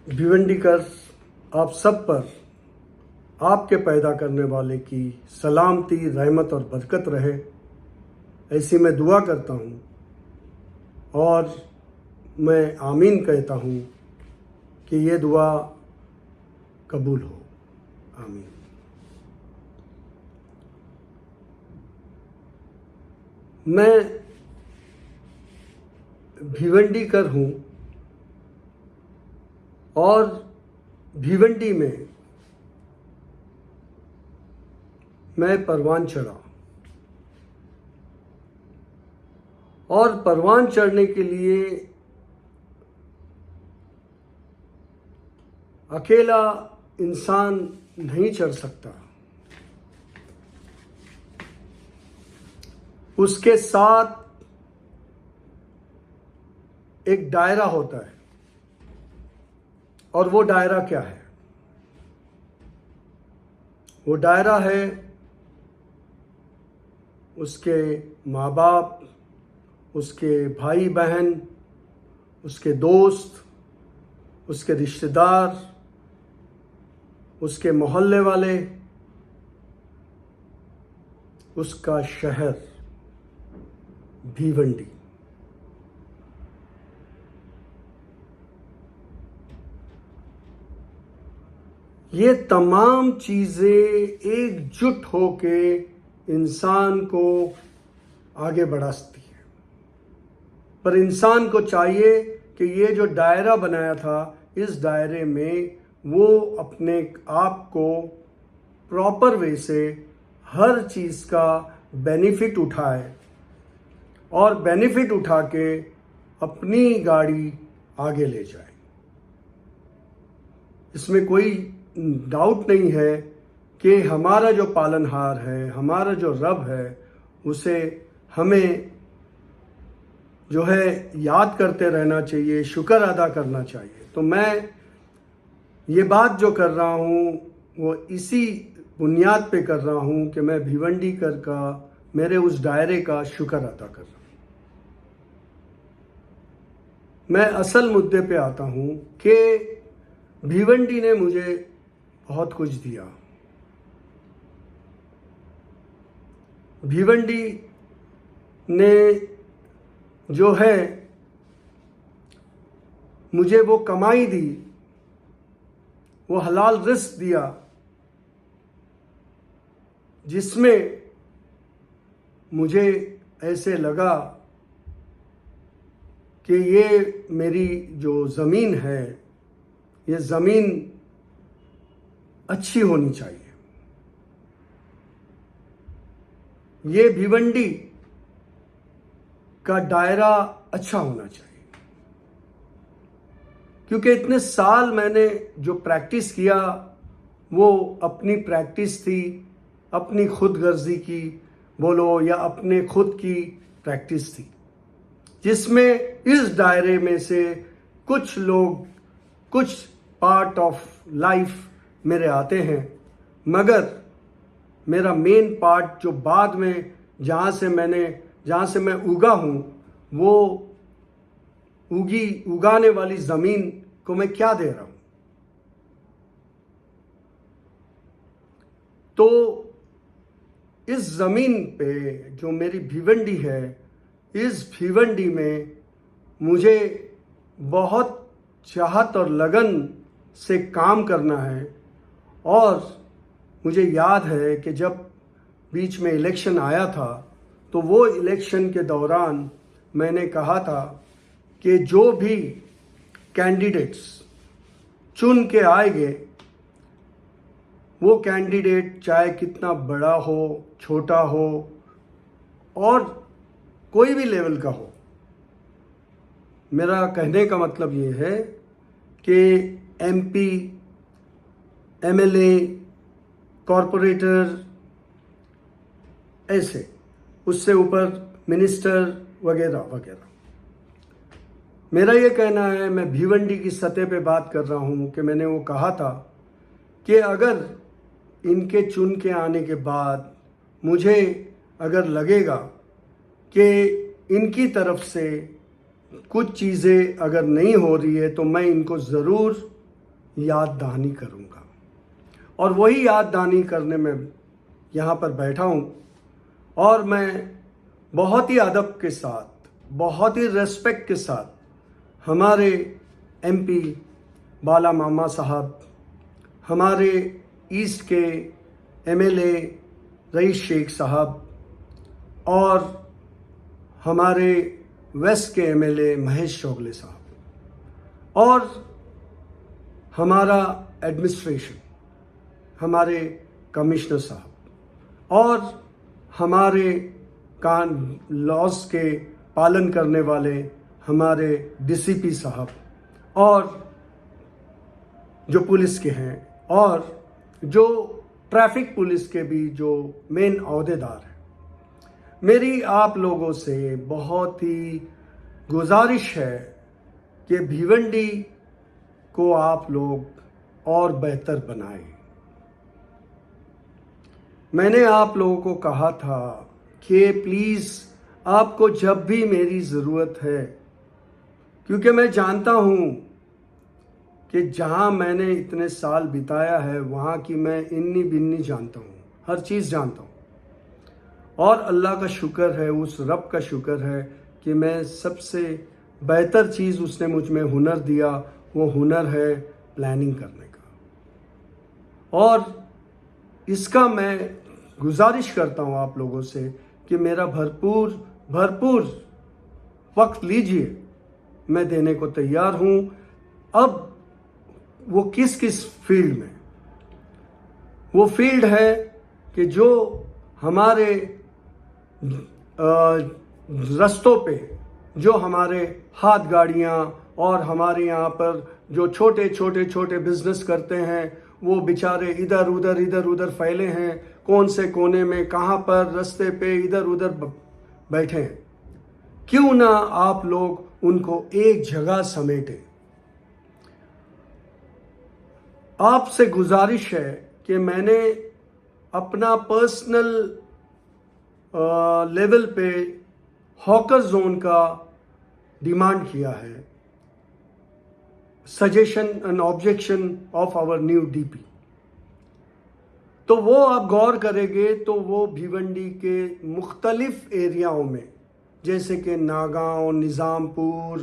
भिवंडीकर आप सब पर आपके पैदा करने वाले की सलामती, रहमत और बरकत रहे, ऐसी मैं दुआ करता हूँ और मैं आमीन कहता हूँ कि ये दुआ कबूल हो। आमीन। मैं भिवंडीकर हूँ और भिवंडी में मैं परवान चढ़ा और परवान चढ़ने के लिए अकेला इंसान नहीं चढ़ सकता, उसके साथ एक दायरा होता है। और वो दायरा क्या है? वो दायरा है उसके माँ बाप, उसके भाई बहन, उसके दोस्त, उसके रिश्तेदार, उसके मोहल्ले वाले, उसका शहर भिवंडी। ये तमाम चीज़ें एकजुट होके इंसान को आगे बढ़ाती है। पर इंसान को चाहिए कि ये जो दायरा बनाया था, इस दायरे में वो अपने आप को प्रॉपर वे से हर चीज़ का बेनिफिट उठाए और बेनिफिट उठा के अपनी गाड़ी आगे ले जाए। इसमें कोई डाउट नहीं है कि हमारा जो पालनहार है, हमारा जो रब है, उसे हमें जो है याद करते रहना चाहिए, शुक्र अदा करना चाहिए। तो मैं ये बात जो कर रहा हूँ वो इसी बुनियाद पे कर रहा हूँ कि मैं भिवंडीकर का, मेरे उस दायरे का शुक्र अदा कर रहा हूँ। मैं असल मुद्दे पे आता हूँ कि भिवंडी ने मुझे बहुत कुछ दिया। भिवंडी ने जो है मुझे वो कमाई दी, वो हलाल रिस्क दिया जिसमें मुझे ऐसे लगा कि ये मेरी जो ज़मीन है, ये ज़मीन अच्छी होनी चाहिए। ये भिवंडी का दायरा अच्छा होना चाहिए, क्योंकि इतने साल मैंने जो प्रैक्टिस किया वो अपनी प्रैक्टिस थी, अपनी खुद गर्जी की बोलो या अपने खुद की प्रैक्टिस थी, जिसमें इस दायरे में से कुछ लोग, कुछ पार्ट ऑफ लाइफ मेरे आते हैं, मगर मेरा मेन पार्ट जो बाद में जहाँ से मैं उगा हूँ, वो उगाने वाली ज़मीन को मैं क्या दे रहा हूँ। तो इस ज़मीन पे जो मेरी भिवंडी है, इस भिवंडी में मुझे बहुत चाहत और लगन से काम करना है। और मुझे याद है कि जब बीच में इलेक्शन आया था, तो वो इलेक्शन के दौरान मैंने कहा था कि जो भी कैंडिडेट्स चुन के आएंगे, वो कैंडिडेट चाहे कितना बड़ा हो, छोटा हो और कोई भी लेवल का हो, मेरा कहने का मतलब ये है कि एमपी, एमएलए, कॉरपोरेटर, ऐसे उससे ऊपर मिनिस्टर वगैरह वगैरह। मेरा ये कहना है, मैं भिवंडी की सतह पे बात कर रहा हूँ कि मैंने वो कहा था कि अगर इनके चुन के आने के बाद मुझे अगर लगेगा कि इनकी तरफ से कुछ चीज़ें अगर नहीं हो रही है, तो मैं इनको ज़रूर याद दहानी करूँगा। और वही याद दहानी करने में यहाँ पर बैठा हूँ और मैं बहुत ही अदब के साथ, बहुत ही रेस्पेक्ट के साथ हमारे एमपी बाला मामा साहब, हमारे ईस्ट के एमएलए रईस शेख साहब और हमारे वेस्ट के एमएलए महेश चौगले साहब और हमारा एडमिनिस्ट्रेशन, हमारे कमिश्नर साहब और हमारे लॉज के पालन करने वाले हमारे डीसीपी साहब और जो पुलिस के हैं और जो ट्रैफिक पुलिस के भी जो मेन अहदेदार हैं, मेरी आप लोगों से बहुत ही गुजारिश है कि भिवंडी को आप लोग और बेहतर बनाएं। मैंने आप लोगों को कहा था कि प्लीज़ आपको जब भी मेरी ज़रूरत है, क्योंकि मैं जानता हूँ कि जहाँ मैंने इतने साल बिताया है वहाँ की मैं इन्नी बिन्नी जानता हूँ, हर चीज़ जानता हूँ। और अल्लाह का शुक्र है, उस रब का शुक्र है कि मैं सबसे बेहतर चीज़ उसने मुझ में हुनर दिया, वो हुनर है प्लानिंग करने का। और इसका मैं गुजारिश करता हूँ आप लोगों से कि मेरा भरपूर वक्त लीजिए, मैं देने को तैयार हूँ। अब वो किस किस फील्ड में, वो फील्ड है कि जो हमारे रास्तों पे जो हमारे हाथ गाड़ियाँ और हमारे यहाँ पर जो छोटे बिजनेस करते हैं, वो बेचारे इधर उधर फैले हैं, कौन से कोने में कहाँ पर रास्ते पे इधर उधर बैठे हैं। क्यों ना आप लोग उनको एक जगह समेटें। आपसे गुजारिश है कि मैंने अपना पर्सनल लेवल पे हॉकर जोन का डिमांड किया है, suggestion and objection of our new DP. तो वो आप गौर करेंगे तो वो भिवंडी के मुख्तलिफ एरियाओं में, जैसे कि नागांव, निज़ामपुर,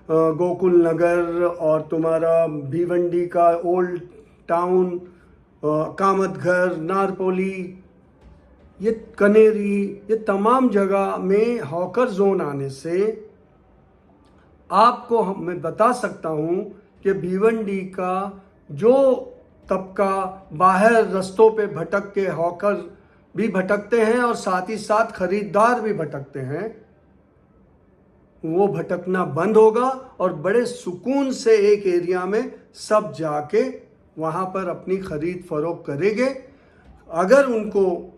गोकुल नगर और तुम्हारा भिवंडी का ओल्ड टाउन, कामतघर, नारपोली, ये कनेरी, ये तमाम जगह में हॉकर जोन आने से आपको मैं बता सकता हूँ कि भिवंडी का जो तबका बाहर रास्तों पे भटक के, हॉकर भी भटकते हैं और साथ ही साथ खरीदार भी भटकते हैं, वो भटकना बंद होगा और बड़े सुकून से एक एरिया में सब जाके वहाँ पर अपनी खरीद फरोख्त करेंगे। अगर उनको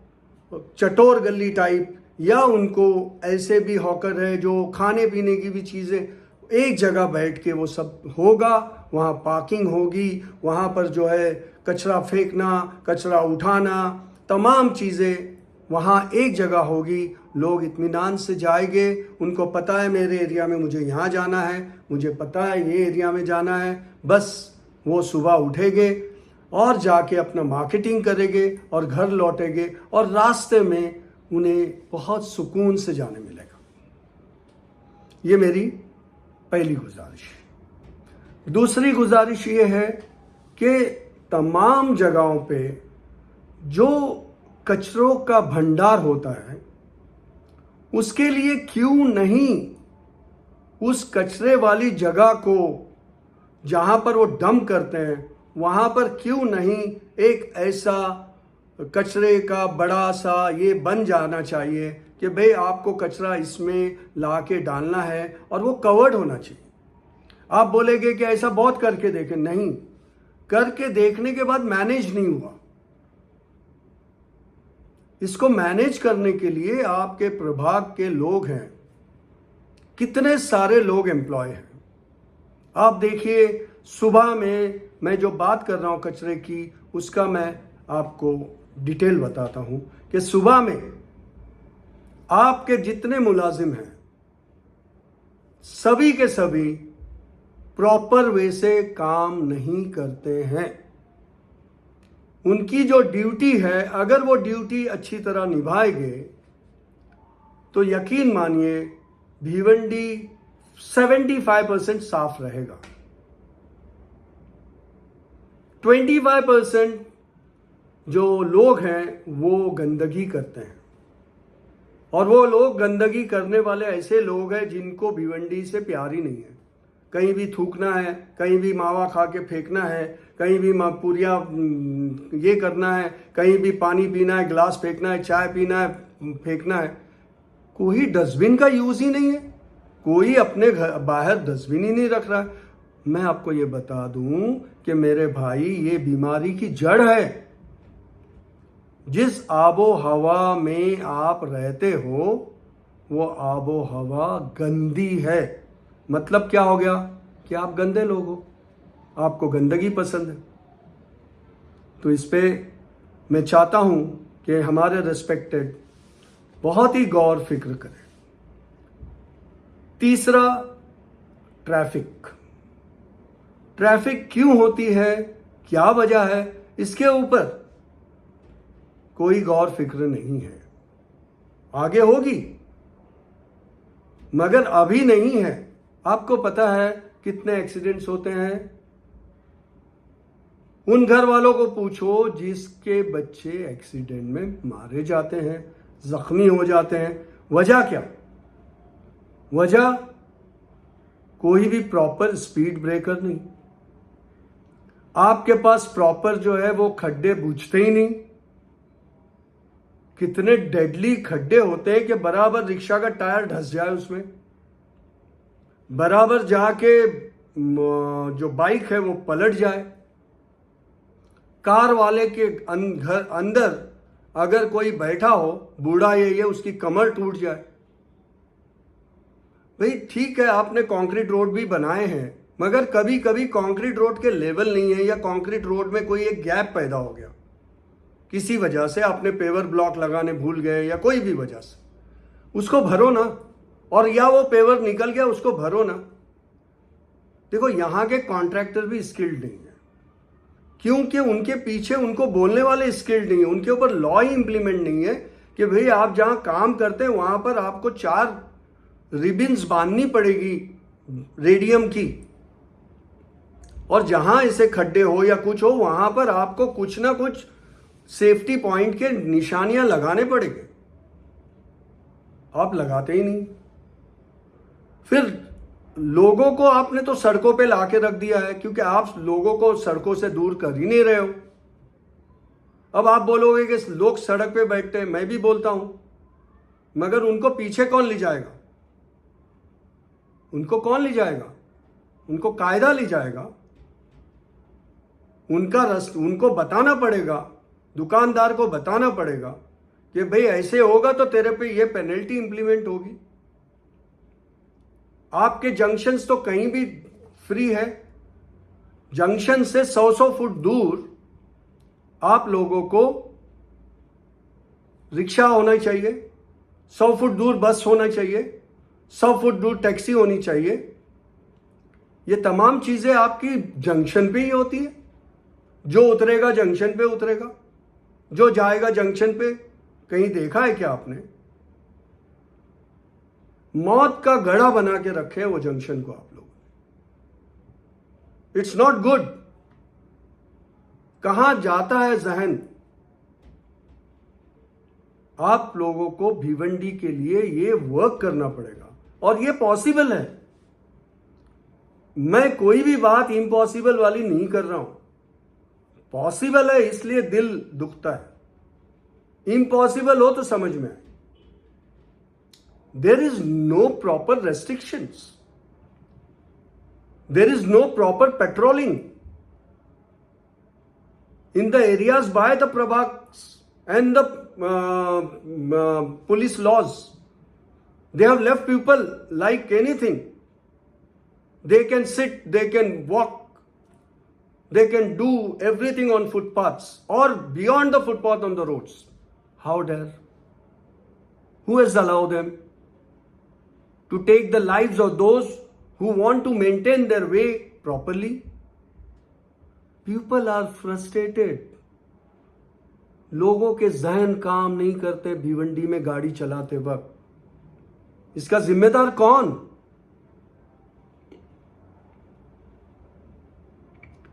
चटोर गली टाइप या उनको ऐसे भी हॉकर है जो खाने पीने की भी चीज़ें, एक जगह बैठ के वो सब होगा, वहाँ पार्किंग होगी, वहाँ पर जो है कचरा फेंकना, कचरा उठाना, तमाम चीज़ें वहाँ एक जगह होगी। लोग इत्मीनान से जाएंगे, उनको पता है मेरे एरिया में मुझे यहाँ जाना है, मुझे पता है ये एरिया में जाना है, बस वो सुबह उठेंगे और जाके अपना मार्केटिंग करेंगे और घर लौटेंगे और रास्ते में उन्हें बहुत सुकून से जाने मिलेगा। ये मेरी पहली गुजारिश है। दूसरी गुजारिश ये है कि तमाम जगहों पे जो कचरों का भंडार होता है, उसके लिए क्यों नहीं उस कचरे वाली जगह को जहाँ पर वो डंप करते हैं, वहाँ पर क्यों नहीं एक ऐसा कचरे का बड़ा सा ये बन जाना चाहिए कि भाई आपको कचरा इसमें ला के डालना है और वो कवर्ड होना चाहिए। आप बोलेंगे कि ऐसा बहुत करके देखें, नहीं, करके देखने के बाद मैनेज नहीं हुआ। इसको मैनेज करने के लिए आपके प्रभाग के लोग हैं, कितने सारे लोग एम्प्लॉय हैं। आप देखिए, सुबह में मैं जो बात कर रहा हूँ कचरे की, उसका मैं आपको डिटेल बताता हूँ कि सुबह में आपके जितने मुलाजिम हैं, सभी के सभी प्रॉपर वे से काम नहीं करते हैं। उनकी जो ड्यूटी है, अगर वो ड्यूटी अच्छी तरह निभाएंगे तो यकीन मानिए भिवंडी 75% साफ रहेगा। 25% जो लोग हैं वो गंदगी करते हैं, और वो लोग गंदगी करने वाले ऐसे लोग हैं जिनको भिवंडी से प्यार ही नहीं है। कहीं भी थूकना है, कहीं भी मावा खा के फेंकना है, कहीं भी पूरिया ये करना है, कहीं भी पानी पीना है, गिलास फेंकना है, चाय पीना है, फेंकना है। कोई डस्टबिन का यूज ही नहीं है, कोई अपने घर बाहर डस्टबिन ही नहीं रख रहा है। मैं आपको ये बता दूं कि मेरे भाई, ये बीमारी की जड़ है। जिस आबो हवा में आप रहते हो वो आबो हवा गंदी है। मतलब क्या हो गया कि आप गंदे लोग हो, आपको गंदगी पसंद है। तो इस पे मैं चाहता हूं कि हमारे रिस्पेक्टेड बहुत ही गौर फिक्र करें। तीसरा, ट्रैफिक। ट्रैफिक क्यों होती है, क्या वजह है, इसके ऊपर कोई गौर फिक्र नहीं है। आगे होगी मगर अभी नहीं है। आपको पता है कितने एक्सीडेंट्स होते हैं? उन घर वालों को पूछो जिसके बच्चे एक्सीडेंट में मारे जाते हैं, जख्मी हो जाते हैं। वजह क्या? वजह कोई भी प्रॉपर स्पीड ब्रेकर नहीं, आपके पास प्रॉपर जो है वो खड्डे बुझते ही नहीं। कितने डेडली खड्डे होते हैं कि बराबर रिक्शा का टायर धंस जाए उसमें, बराबर जाके जो बाइक है वो पलट जाए, कार वाले के घर अंदर अगर कोई बैठा हो बूढ़ा ये उसकी कमर टूट जाए। भाई ठीक है, आपने कंक्रीट रोड भी बनाए हैं, मगर कभी कभी कंक्रीट रोड के लेवल नहीं है, या कंक्रीट रोड में कोई एक गैप पैदा हो गया किसी वजह से, आपने पेवर ब्लॉक लगाने भूल गए या कोई भी वजह से, उसको भरो ना। और या वो पेवर निकल गया, उसको भरो ना। देखो, यहां के कॉन्ट्रैक्टर भी स्किल्ड नहीं है, क्योंकि उनके पीछे उनको बोलने वाले स्किल्ड नहीं है, उनके ऊपर लॉ ही इंप्लीमेंट नहीं है कि भाई आप जहां काम करते हैं वहां पर आपको 4 रिबिन्स बांधनी पड़ेगी रेडियम की, और जहां ऐसे खड्डे हो या कुछ हो वहां पर आपको कुछ ना कुछ सेफ्टी पॉइंट के निशानियां लगाने पड़ेंगे। आप लगाते ही नहीं। फिर लोगों को आपने तो सड़कों पे लाके रख दिया है, क्योंकि आप लोगों को सड़कों से दूर कर ही नहीं रहे हो। अब आप बोलोगे कि लोग सड़क पे बैठते हैं, मैं भी बोलता हूं, मगर उनको पीछे कौन ले जाएगा? उनको कौन ले जाएगा? उनको कायदा ले जाएगा। उनको बताना पड़ेगा, दुकानदार को बताना पड़ेगा कि भाई ऐसे होगा तो तेरे पे ये पेनल्टी इंप्लीमेंट होगी। आपके जंक्शंस तो कहीं भी फ्री है, जंक्शन से 100 फुट दूर आप लोगों को रिक्शा होना चाहिए, 100 फुट दूर बस होना चाहिए, 100 फुट दूर टैक्सी होनी चाहिए। ये तमाम चीजें आपकी जंक्शन पे ही होती है। जो उतरेगा जंक्शन पे उतरेगा, जो जाएगा जंक्शन पे। कहीं देखा है क्या आपने? मौत का गड़ा बना के रखे वो जंक्शन को आप लोग। It's not good. कहां जाता है जहन? आप लोगों को भिवंडी के लिए ये वर्क करना पड़ेगा, और ये पॉसिबल है। मैं कोई भी बात इम्पॉसिबल वाली नहीं कर रहा हूं। पॉसिबल है इसलिए दिल दुखता है, इम्पॉसिबल हो तो समझ में आए। There is no proper restrictions, there is no proper patrolling in the areas by the Prabhaks and the police laws. They have left people like anything. They can sit, they can walk, they can do everything on footpaths or beyond the footpath on the roads. How dare? Who has allowed them to take the lives of those who want to maintain their way properly. People are frustrated. लोगों के जहन काम नहीं करते भिवंडी में गाड़ी चलाते वक्त। इसका जिम्मेदार कौन?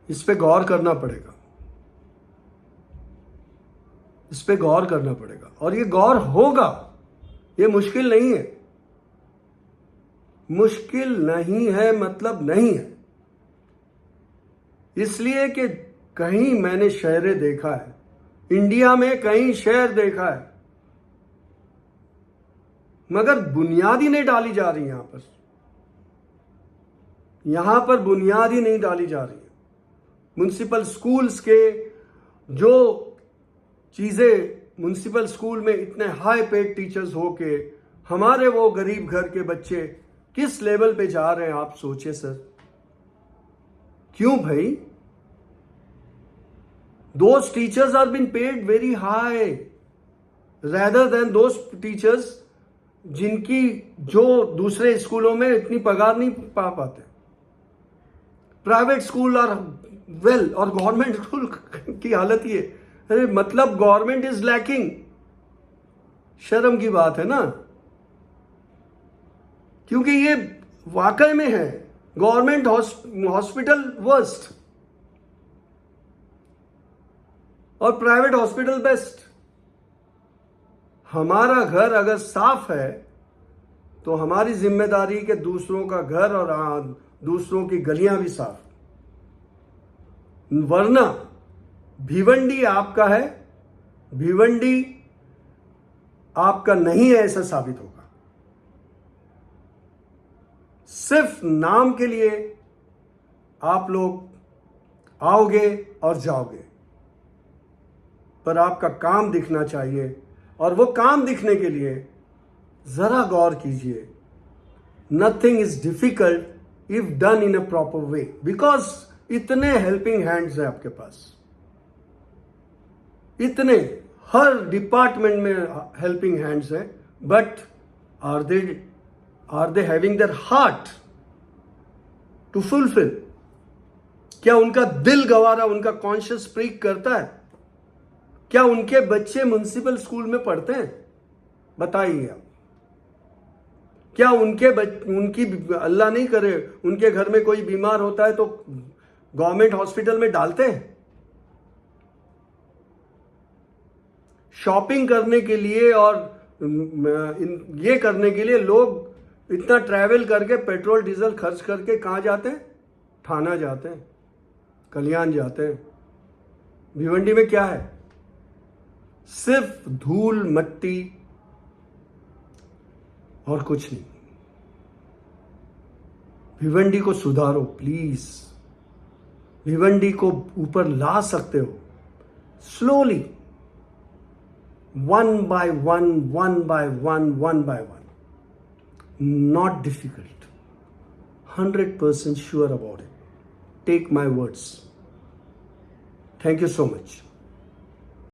इस पे गौर करना पड़ेगा, इस पे गौर करना पड़ेगा, और ये गौर होगा। ये मुश्किल नहीं है, मुश्किल नहीं है मतलब नहीं है। इसलिए कि कहीं मैंने शहरें देखा है, इंडिया में कई शहर देखा है, मगर बुनियाद ही नहीं डाली जा रही। यहां पर बुनियाद ही नहीं डाली जा रही है। म्युनिसिपल स्कूल्स के जो चीजें, म्युनिसिपल स्कूल में इतने हाई पेड टीचर्स हो के हमारे वो गरीब घर के बच्चे किस लेवल पे जा रहे हैं, आप सोचिए सर। क्यों भाई? Those teachers are been paid very high rather than those teachers जिनकी जो दूसरे स्कूलों में इतनी पगार नहीं पा पाते। प्राइवेट स्कूल आर वेल, और गवर्नमेंट स्कूल की हालत ये, अरे मतलब गवर्नमेंट इज लैकिंग। शर्म की बात है ना, क्योंकि ये वाकई में है। गवर्नमेंट हॉस्पिटल वर्स्ट और प्राइवेट हॉस्पिटल बेस्ट। हमारा घर अगर साफ है तो हमारी जिम्मेदारी के दूसरों का घर और दूसरों की गलियां भी साफ, वरना भिवंडी आपका है, भिवंडी आपका नहीं है ऐसा साबित होगा। सिर्फ नाम के लिए आप लोग आओगे और जाओगे, पर आपका काम दिखना चाहिए, और वो काम दिखने के लिए जरा गौर कीजिए। Nothing is difficult if done in a proper way, because इतने हेल्पिंग हैंड्स हैं आपके पास, इतने हर डिपार्टमेंट में हेल्पिंग हैंड्स हैं, but are they having their heart to fulfil? क्या उनका दिल गवारा, उनका कॉन्शियस प्रीक करता है? क्या उनके बच्चे म्युनिसिपल स्कूल में पढ़ते हैं? बताइए आप। क्या उनकी अल्लाह नहीं करे उनके घर में कोई बीमार होता है तो गवर्नमेंट हॉस्पिटल में डालते हैं? शॉपिंग करने के लिए और ये करने के लिए लोग इतना ट्रैवल करके पेट्रोल डीजल खर्च करके कहां जाते हैं? थाना जाते हैं, कल्याण जाते हैं। भिवंडी में क्या है? सिर्फ धूल मट्टी और कुछ नहीं। भिवंडी को सुधारो प्लीज। भिवंडी को ऊपर ला सकते हो slowly, one by one, one by one. Not difficult. 100% sure about it. Take my words. Thank you so much.